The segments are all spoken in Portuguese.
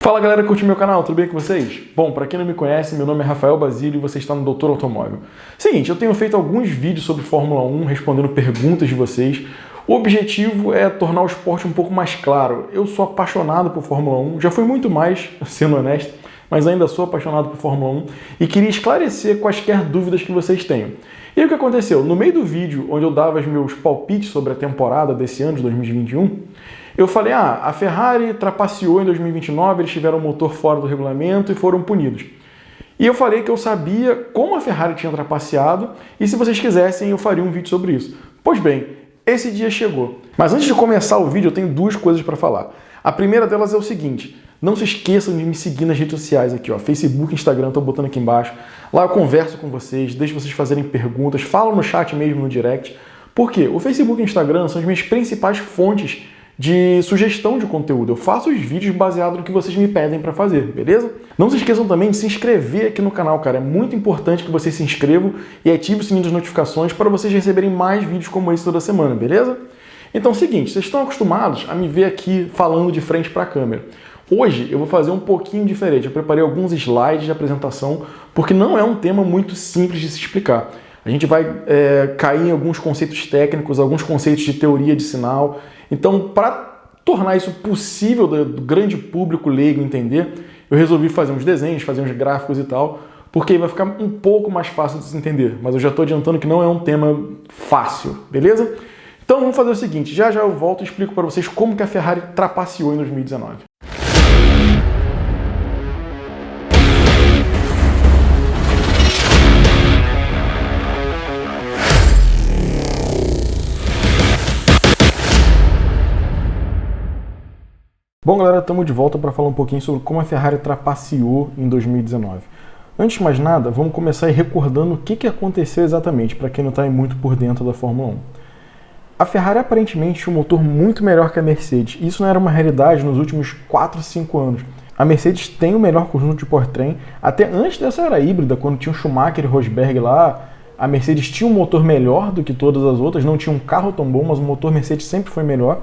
Fala galera que curte meu canal, tudo bem com vocês? Bom, para quem não me conhece, meu nome é Rafael Basílio e você está no Doutor Automóvel. Seguinte, eu tenho feito alguns vídeos sobre Fórmula 1, respondendo perguntas de vocês. O objetivo é tornar o esporte um pouco mais claro. Eu sou apaixonado por Fórmula 1, já fui muito mais, sendo honesto, mas ainda sou apaixonado por Fórmula 1 e queria esclarecer quaisquer dúvidas que vocês tenham. E aí o que aconteceu? No meio do vídeo, onde eu dava os meus palpites sobre a temporada desse ano de 2021, eu falei, a Ferrari trapaceou em 2029, eles tiveram o motor fora do regulamento e foram punidos. E eu falei que eu sabia como a Ferrari tinha trapaceado e se vocês quisessem eu faria um vídeo sobre isso. Pois bem, esse dia chegou. Mas antes de começar o vídeo eu tenho duas coisas para falar. A primeira delas é o seguinte, não se esqueçam de me seguir nas redes sociais aqui, ó, Facebook, Instagram, estou botando aqui embaixo. Lá eu converso com vocês, deixo vocês fazerem perguntas, falo no chat mesmo, no direct. Por quê? O Facebook e o Instagram são as minhas principais fontes de sugestão de conteúdo. Eu faço os vídeos baseados no que vocês me pedem para fazer, beleza? Não se esqueçam também de se inscrever aqui no canal, cara. É muito importante que vocês se inscrevam e ativem o sininho das notificações para vocês receberem mais vídeos como esse toda semana, beleza? Então, seguinte, vocês estão acostumados a me ver aqui falando de frente para a câmera. Hoje eu vou fazer um pouquinho diferente. Eu preparei alguns slides de apresentação, porque não é um tema muito simples de se explicar. A gente vai cair em alguns conceitos técnicos, alguns conceitos de teoria de sinal. Então, para tornar isso possível do grande público leigo entender, eu resolvi fazer uns desenhos, fazer uns gráficos e tal, porque aí vai ficar um pouco mais fácil de se entender. Mas eu já estou adiantando que não é um tema fácil, beleza? Então vamos fazer o seguinte, já eu volto e explico para vocês como que a Ferrari trapaceou em 2019. Bom galera, estamos de volta para falar um pouquinho sobre como a Ferrari trapaceou em 2019. Antes de mais nada, vamos começar aí recordando o que aconteceu exatamente, para quem não está muito por dentro da Fórmula 1. A Ferrari aparentemente tinha um motor muito melhor que a Mercedes. Isso não era uma realidade nos últimos 4, 5 anos. A Mercedes tem o melhor conjunto de powertrain. Até antes dessa era híbrida, quando tinha o Schumacher e Rosberg lá, a Mercedes tinha um motor melhor do que todas as outras. Não tinha um carro tão bom, mas o motor Mercedes sempre foi melhor.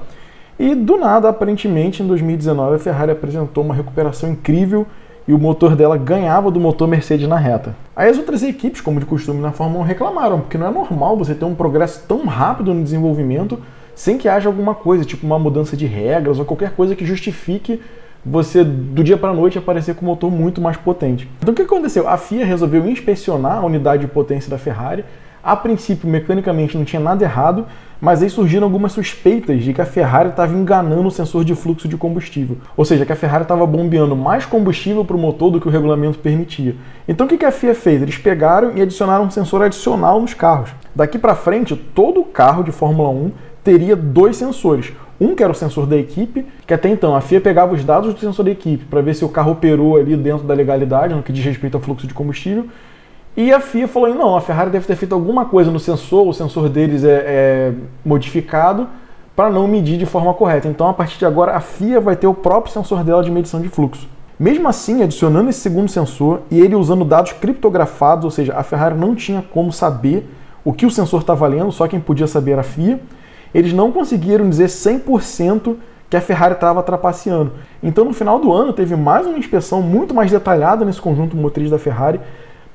E do nada, aparentemente, em 2019, a Ferrari apresentou uma recuperação incrível e o motor dela ganhava do motor Mercedes na reta. Aí as outras equipes, como de costume na Fórmula 1, reclamaram, porque não é normal você ter um progresso tão rápido no desenvolvimento sem que haja alguma coisa, tipo uma mudança de regras ou qualquer coisa que justifique você, do dia para a noite, aparecer com um motor muito mais potente. Então o que aconteceu? A FIA resolveu inspecionar a unidade de potência da Ferrari. A princípio, mecanicamente, não tinha nada errado, mas aí surgiram algumas suspeitas de que a Ferrari estava enganando o sensor de fluxo de combustível. Ou seja, que a Ferrari estava bombeando mais combustível para o motor do que o regulamento permitia. Então o que a FIA fez? Eles pegaram e adicionaram um sensor adicional nos carros. Daqui para frente, todo carro de Fórmula 1 teria dois sensores. Um que era o sensor da equipe, que até então a FIA pegava os dados do sensor da equipe para ver se o carro operou ali dentro da legalidade, no que diz respeito ao fluxo de combustível. E a FIA falou, não, a Ferrari deve ter feito alguma coisa no sensor, o sensor deles é modificado para não medir de forma correta. Então, a partir de agora, a FIA vai ter o próprio sensor dela de medição de fluxo. Mesmo assim, adicionando esse segundo sensor e ele usando dados criptografados, ou seja, a Ferrari não tinha como saber o que o sensor estava lendo, só quem podia saber era a FIA, eles não conseguiram dizer 100% que a Ferrari estava trapaceando. Então, no final do ano, teve mais uma inspeção muito mais detalhada nesse conjunto motriz da Ferrari,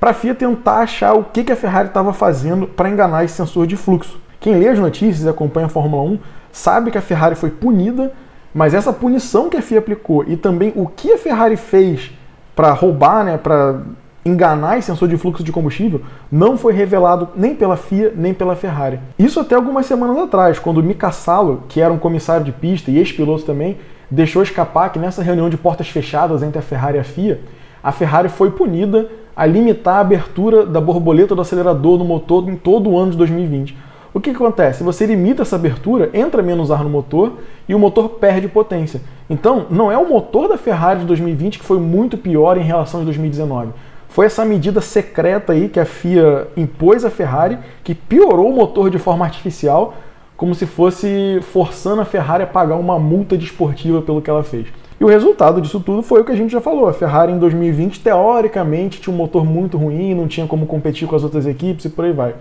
para a FIA tentar achar o que a Ferrari estava fazendo para enganar esse sensor de fluxo. Quem lê as notícias e acompanha a Fórmula 1 sabe que a Ferrari foi punida, mas essa punição que a FIA aplicou e também o que a Ferrari fez para roubar, para enganar esse sensor de fluxo de combustível, não foi revelado nem pela FIA nem pela Ferrari. Isso até algumas semanas atrás, quando o Mika Salo, que era um comissário de pista e ex-piloto também, deixou escapar que nessa reunião de portas fechadas entre a Ferrari e a Ferrari foi punida a limitar a abertura da borboleta do acelerador no motor em todo o ano de 2020. O que acontece? Se você limita essa abertura, entra menos ar no motor e o motor perde potência. Então, não é o motor da Ferrari de 2020 que foi muito pior em relação a 2019. Foi essa medida secreta aí que a FIA impôs à Ferrari, que piorou o motor de forma artificial, como se fosse forçando a Ferrari a pagar uma multa desportiva pelo que ela fez. E o resultado disso tudo foi o que a gente já falou. A Ferrari em 2020, teoricamente, tinha um motor muito ruim, não tinha como competir com as outras equipes e por aí vai.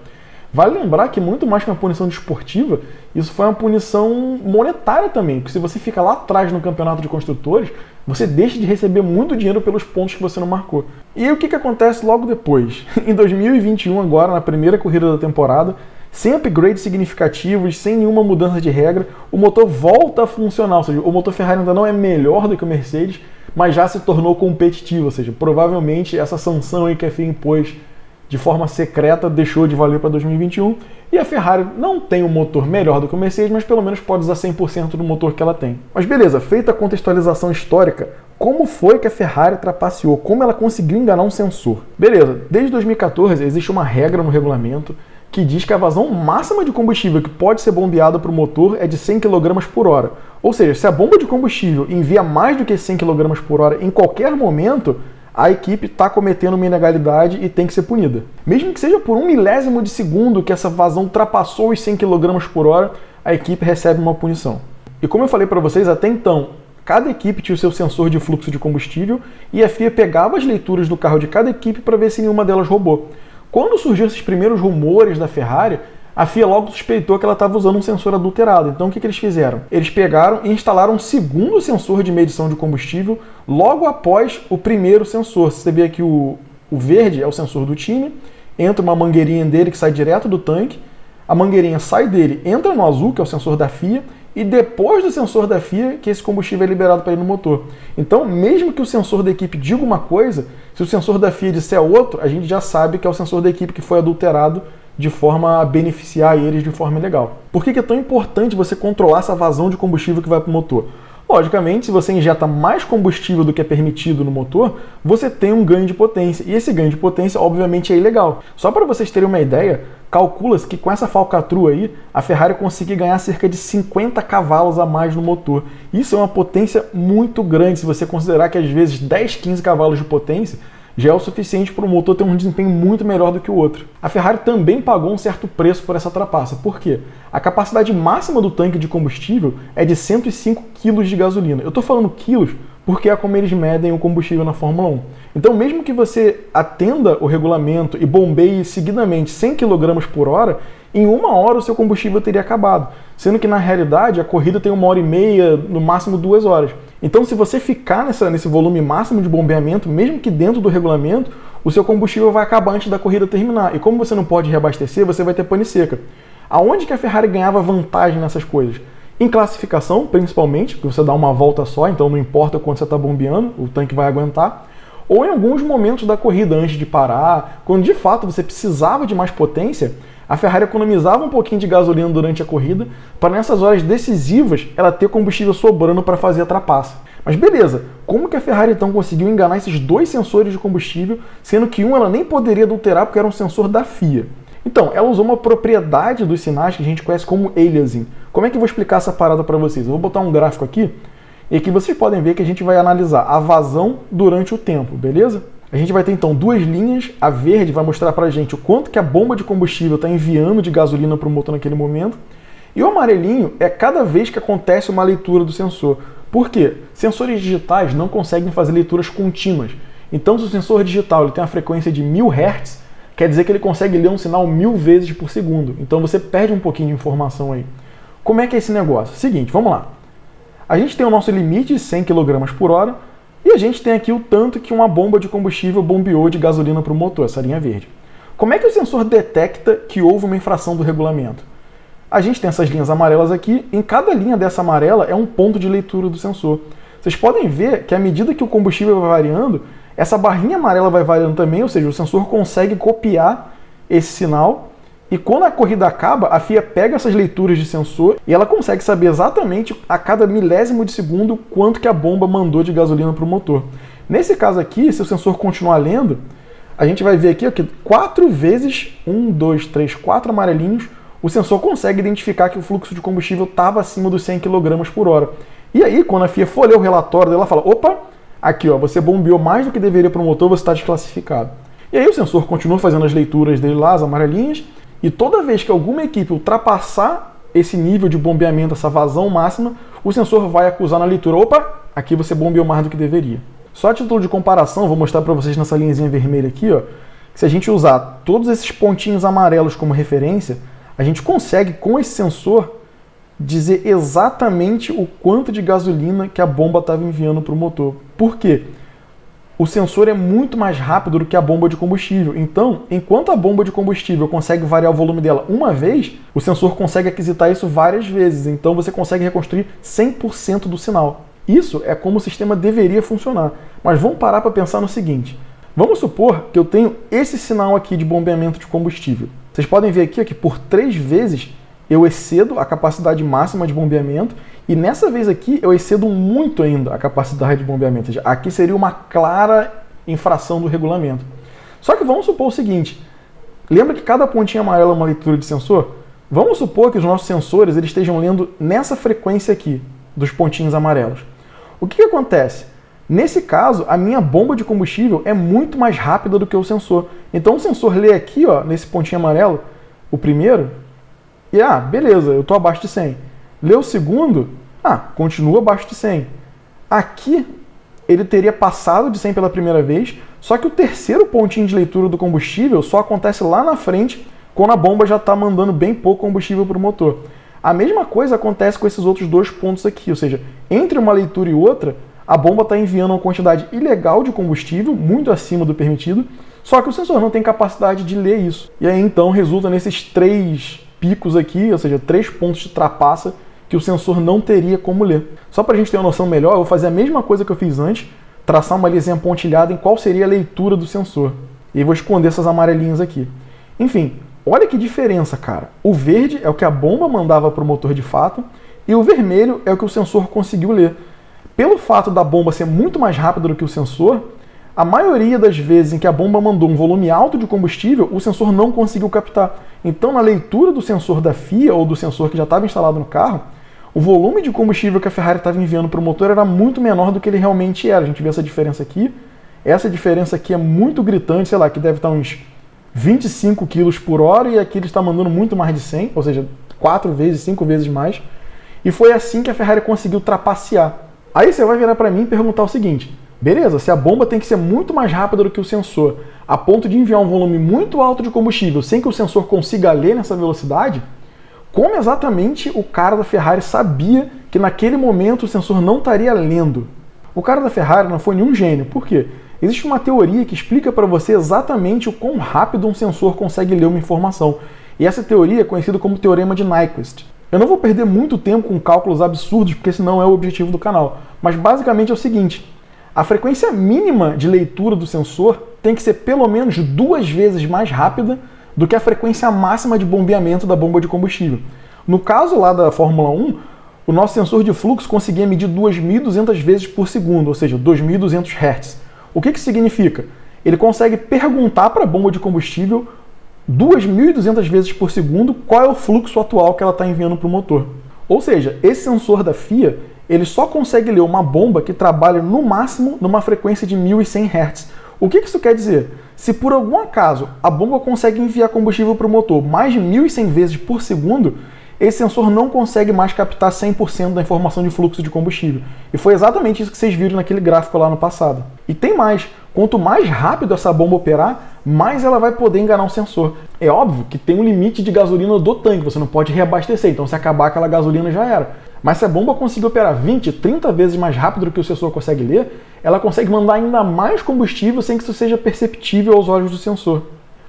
Vale lembrar que muito mais que uma punição desportiva, isso foi uma punição monetária também, porque se você fica lá atrás no campeonato de construtores, você deixa de receber muito dinheiro pelos pontos que você não marcou. E aí o que acontece logo depois? Em 2021, agora, na primeira corrida da temporada, sem upgrades significativos, sem nenhuma mudança de regra, o motor volta a funcionar, ou seja, o motor Ferrari ainda não é melhor do que o Mercedes, mas já se tornou competitivo, ou seja, provavelmente essa sanção aí que a FIA impôs de forma secreta deixou de valer para 2021, e a Ferrari não tem um motor melhor do que o Mercedes, mas pelo menos pode usar 100% do motor que ela tem. Mas beleza, feita a contextualização histórica, como foi que a Ferrari trapaceou? Como ela conseguiu enganar um sensor? Beleza, desde 2014 existe uma regra no regulamento que diz que a vazão máxima de combustível que pode ser bombeada para o motor é de 100 kg por hora. Ou seja, se a bomba de combustível envia mais do que 100 kg por hora em qualquer momento, a equipe está cometendo uma ilegalidade e tem que ser punida. Mesmo que seja por 1 milésimo de segundo que essa vazão ultrapassou os 100 kg por hora, a equipe recebe uma punição. E como eu falei para vocês, até então, cada equipe tinha o seu sensor de fluxo de combustível e a FIA pegava as leituras do carro de cada equipe para ver se nenhuma delas roubou. Quando surgiram esses primeiros rumores da Ferrari, a FIA logo suspeitou que ela estava usando um sensor adulterado. Então o que eles fizeram? Eles pegaram e instalaram um segundo sensor de medição de combustível logo após o primeiro sensor. Você vê aqui o verde é o sensor do time, entra uma mangueirinha dele que sai direto do tanque, a mangueirinha sai dele, entra no azul, que é o sensor da FIA, e depois do sensor da FIA que esse combustível é liberado para ir no motor. Então, mesmo que o sensor da equipe diga uma coisa, se o sensor da FIA disser outro, a gente já sabe que é o sensor da equipe que foi adulterado de forma a beneficiar eles de forma ilegal. Por que é tão importante você controlar essa vazão de combustível que vai para o motor? Logicamente, se você injeta mais combustível do que é permitido no motor, você tem um ganho de potência. E esse ganho de potência, obviamente, é ilegal. Só para vocês terem uma ideia, calcula-se que com essa falcatrua aí, a Ferrari conseguiu ganhar cerca de 50 cavalos a mais no motor. Isso é uma potência muito grande, se você considerar que às vezes 10, 15 cavalos de potência já é o suficiente para o motor ter um desempenho muito melhor do que o outro. A Ferrari também pagou um certo preço por essa trapaça. Por quê? A capacidade máxima do tanque de combustível é de 105 kg de gasolina. Eu estou falando quilos porque é como eles medem o combustível na Fórmula 1. Então, mesmo que você atenda o regulamento e bombeie seguidamente 100 kg por hora, em 1 hora o seu combustível teria acabado. Sendo que, na realidade, a corrida tem 1h30, no máximo 2 horas. Então, se você ficar nesse volume máximo de bombeamento, mesmo que dentro do regulamento, o seu combustível vai acabar antes da corrida terminar. E como você não pode reabastecer, você vai ter pane seca. Aonde que a Ferrari ganhava vantagem nessas coisas? Em classificação, principalmente, porque você dá uma volta só, então não importa quanto você está bombeando, o tanque vai aguentar. Ou em alguns momentos da corrida, antes de parar, quando de fato você precisava de mais potência, a Ferrari economizava um pouquinho de gasolina durante a corrida, para nessas horas decisivas ela ter combustível sobrando para fazer a trapaça. Mas beleza, como que a Ferrari então conseguiu enganar esses dois sensores de combustível, sendo que um ela nem poderia adulterar porque era um sensor da FIA? Então, ela usou uma propriedade dos sinais que a gente conhece como aliasing. Como é que eu vou explicar essa parada para vocês? Eu vou botar um gráfico aqui, e aqui vocês podem ver que a gente vai analisar a vazão durante o tempo, beleza? A gente vai ter então duas linhas, a verde vai mostrar pra gente o quanto que a bomba de combustível está enviando de gasolina para o motor naquele momento, e o amarelinho é cada vez que acontece uma leitura do sensor. Por quê? Sensores digitais não conseguem fazer leituras contínuas. Então, se o sensor digital ele tem uma frequência de 1000 Hz, quer dizer que ele consegue ler um sinal 1000 vezes por segundo. Então você perde um pouquinho de informação aí. Como é que é esse negócio? Seguinte, vamos lá. A gente tem o nosso limite de 100 kg por hora, e a gente tem aqui o tanto que uma bomba de combustível bombeou de gasolina para o motor, essa linha verde. Como é que o sensor detecta que houve uma infração do regulamento? A gente tem essas linhas amarelas aqui, em cada linha dessa amarela é um ponto de leitura do sensor. Vocês podem ver que à medida que o combustível vai variando, essa barrinha amarela vai variando também, ou seja, o sensor consegue copiar esse sinal, e quando a corrida acaba, a FIA pega essas leituras de sensor e ela consegue saber exatamente a cada milésimo de segundo quanto que a bomba mandou de gasolina para o motor. Nesse caso aqui, se o sensor continuar lendo, a gente vai ver aqui que 4 vezes, 1, 2, 3, 4 amarelinhos, o sensor consegue identificar que o fluxo de combustível estava acima dos 100 kg por hora. E aí, quando a FIA for ler o relatório dela, fala, opa, aqui ó, você bombeou mais do que deveria para o motor, você está desclassificado. E aí o sensor continua fazendo as leituras dele lá, as amarelinhas, e toda vez que alguma equipe ultrapassar esse nível de bombeamento, essa vazão máxima, o sensor vai acusar na leitura, opa, aqui você bombeou mais do que deveria. Só a título de comparação, vou mostrar para vocês nessa linhazinha vermelha aqui, ó, Se a gente usar todos esses pontinhos amarelos como referência, a gente consegue, com esse sensor, dizer exatamente o quanto de gasolina que a bomba estava enviando para o motor. Por quê? O sensor é muito mais rápido do que a bomba de combustível. Então, enquanto a bomba de combustível consegue variar o volume dela uma vez, o sensor consegue aquisitar isso várias vezes. Então, você consegue reconstruir 100% do sinal. Isso é como o sistema deveria funcionar. Mas vamos parar para pensar no seguinte. Vamos supor que eu tenho esse sinal aqui de bombeamento de combustível. Vocês podem ver aqui que por 3 vezes eu excedo a capacidade máxima de bombeamento e nessa vez aqui eu excedo muito ainda a capacidade de bombeamento. Ou seja, aqui seria uma clara infração do regulamento. Só que vamos supor o seguinte, lembra que cada pontinha amarela é uma leitura de sensor? Vamos supor que os nossos sensores eles estejam lendo nessa frequência aqui dos pontinhos amarelos. O que acontece? Nesse caso, a minha bomba de combustível é muito mais rápida do que o sensor. Então o sensor lê aqui, ó, nesse pontinho amarelo, o primeiro, e beleza, eu estou abaixo de 100. Lê o segundo, continua abaixo de 100. Aqui, ele teria passado de 100 pela primeira vez, só que o terceiro pontinho de leitura do combustível só acontece lá na frente, quando a bomba já está mandando bem pouco combustível para o motor. A mesma coisa acontece com esses outros 2 pontos aqui, ou seja, entre uma leitura e outra, a bomba está enviando uma quantidade ilegal de combustível, muito acima do permitido, só que o sensor não tem capacidade de ler isso. E aí então resulta nesses 3 picos aqui, ou seja, 3 pontos de trapaça que o sensor não teria como ler. Só para a gente ter uma noção melhor, eu vou fazer a mesma coisa que eu fiz antes, traçar uma linhazinha pontilhada em qual seria a leitura do sensor. E aí vou esconder essas amarelinhas aqui. Enfim, olha que diferença, cara. O verde é o que a bomba mandava para o motor de fato, e o vermelho é o que o sensor conseguiu ler. Pelo fato da bomba ser muito mais rápida do que o sensor, a maioria das vezes em que a bomba mandou um volume alto de combustível, o sensor não conseguiu captar. Então, na leitura do sensor da FIA ou do sensor que já estava instalado no carro, o volume de combustível que a Ferrari estava enviando para o motor era muito menor do que ele realmente era. A gente vê essa diferença aqui. Essa diferença aqui é muito gritante, sei lá, que deve estar uns 25 km por hora e aqui ele está mandando muito mais de 100, ou seja, 4 vezes, 5 vezes mais. E foi assim que a Ferrari conseguiu trapacear. Aí você vai virar para mim e perguntar o seguinte, beleza, se a bomba tem que ser muito mais rápida do que o sensor, a ponto de enviar um volume muito alto de combustível sem que o sensor consiga ler nessa velocidade, como exatamente o cara da Ferrari sabia que naquele momento o sensor não estaria lendo? O cara da Ferrari não foi nenhum gênio, por quê? Existe uma teoria que explica para você exatamente o quão rápido um sensor consegue ler uma informação. E essa teoria é conhecida como Teorema de Nyquist. Eu não vou perder muito tempo com cálculos absurdos, porque esse não é o objetivo do canal. Mas basicamente é o seguinte, a frequência mínima de leitura do sensor tem que ser pelo menos 2 vezes mais rápida do que a frequência máxima de bombeamento da bomba de combustível. No caso lá da Fórmula 1, o nosso sensor de fluxo conseguia medir 2.200 vezes por segundo, ou seja, 2.200 Hz. O que isso significa? Ele consegue perguntar para a bomba de combustível 2.200 vezes por segundo qual é o fluxo atual que ela está enviando para o motor. Ou seja, esse sensor da FIA ele só consegue ler uma bomba que trabalha no máximo numa frequência de 1.100 Hz. O que isso quer dizer? Se por algum acaso a bomba consegue enviar combustível para o motor mais de 1.100 vezes por segundo, esse sensor não consegue mais captar 100% da informação de fluxo de combustível. E foi exatamente isso que vocês viram naquele gráfico lá no passado. E tem mais, quanto mais rápido essa bomba operar, mais ela vai poder enganar o sensor. É óbvio que tem um limite de gasolina do tanque, você não pode reabastecer, então se acabar aquela gasolina já era. Mas se a bomba conseguir operar 20, 30 vezes mais rápido do que o sensor consegue ler, ela consegue mandar ainda mais combustível sem que isso seja perceptível aos olhos do sensor.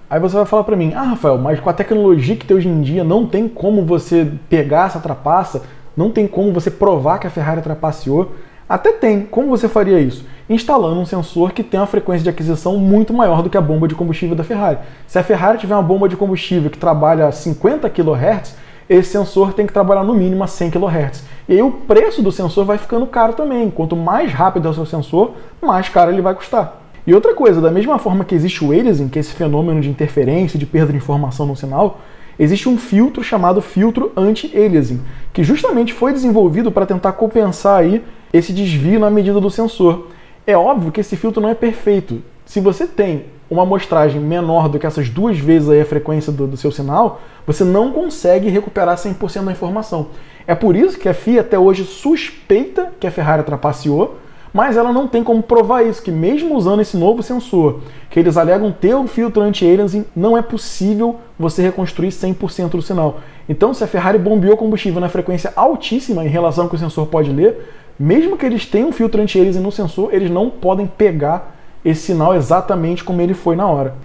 Aí você vai falar para mim, Rafael, mas com a tecnologia que tem hoje em dia, não tem como você pegar essa trapaça, não tem como você provar que a Ferrari trapaceou. Até tem. Como você faria isso? Instalando um sensor que tem uma frequência de aquisição muito maior do que a bomba de combustível da Ferrari. Se a Ferrari tiver uma bomba de combustível que trabalha a 50 kHz, esse sensor tem que trabalhar no mínimo a 100 kHz. E aí o preço do sensor vai ficando caro também. Quanto mais rápido é o seu sensor, mais caro ele vai custar. E outra coisa, da mesma forma que existe o aliasing, que é esse fenômeno de interferência, de perda de informação no sinal, existe um filtro chamado filtro anti-aliasing, que justamente foi desenvolvido para tentar compensar aí esse desvio na medida do sensor. É óbvio que esse filtro não é perfeito. Se você tem uma amostragem menor do que essas 2 vezes aí a frequência do seu sinal, você não consegue recuperar 100% da informação. É por isso que a FIA até hoje suspeita que a Ferrari trapaceou, mas ela não tem como provar isso, que mesmo usando esse novo sensor, que eles alegam ter um filtro anti-aliasing, não é possível você reconstruir 100% do sinal. Então, se a Ferrari bombeou combustível na frequência altíssima em relação ao que o sensor pode ler, mesmo que eles tenham um filtro anti-aliasing no sensor, eles não podem pegar esse sinal exatamente como ele foi na hora.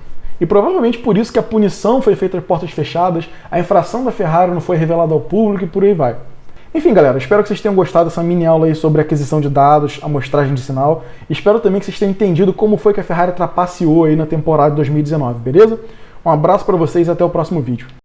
E provavelmente por isso que a punição foi feita de portas fechadas, a infração da Ferrari não foi revelada ao público e por aí vai. Enfim, galera, espero que vocês tenham gostado dessa mini aula aí sobre aquisição de dados, amostragem de sinal. Espero também que vocês tenham entendido como foi que a Ferrari trapaceou aí na temporada de 2019, beleza? Um abraço para vocês e até o próximo vídeo.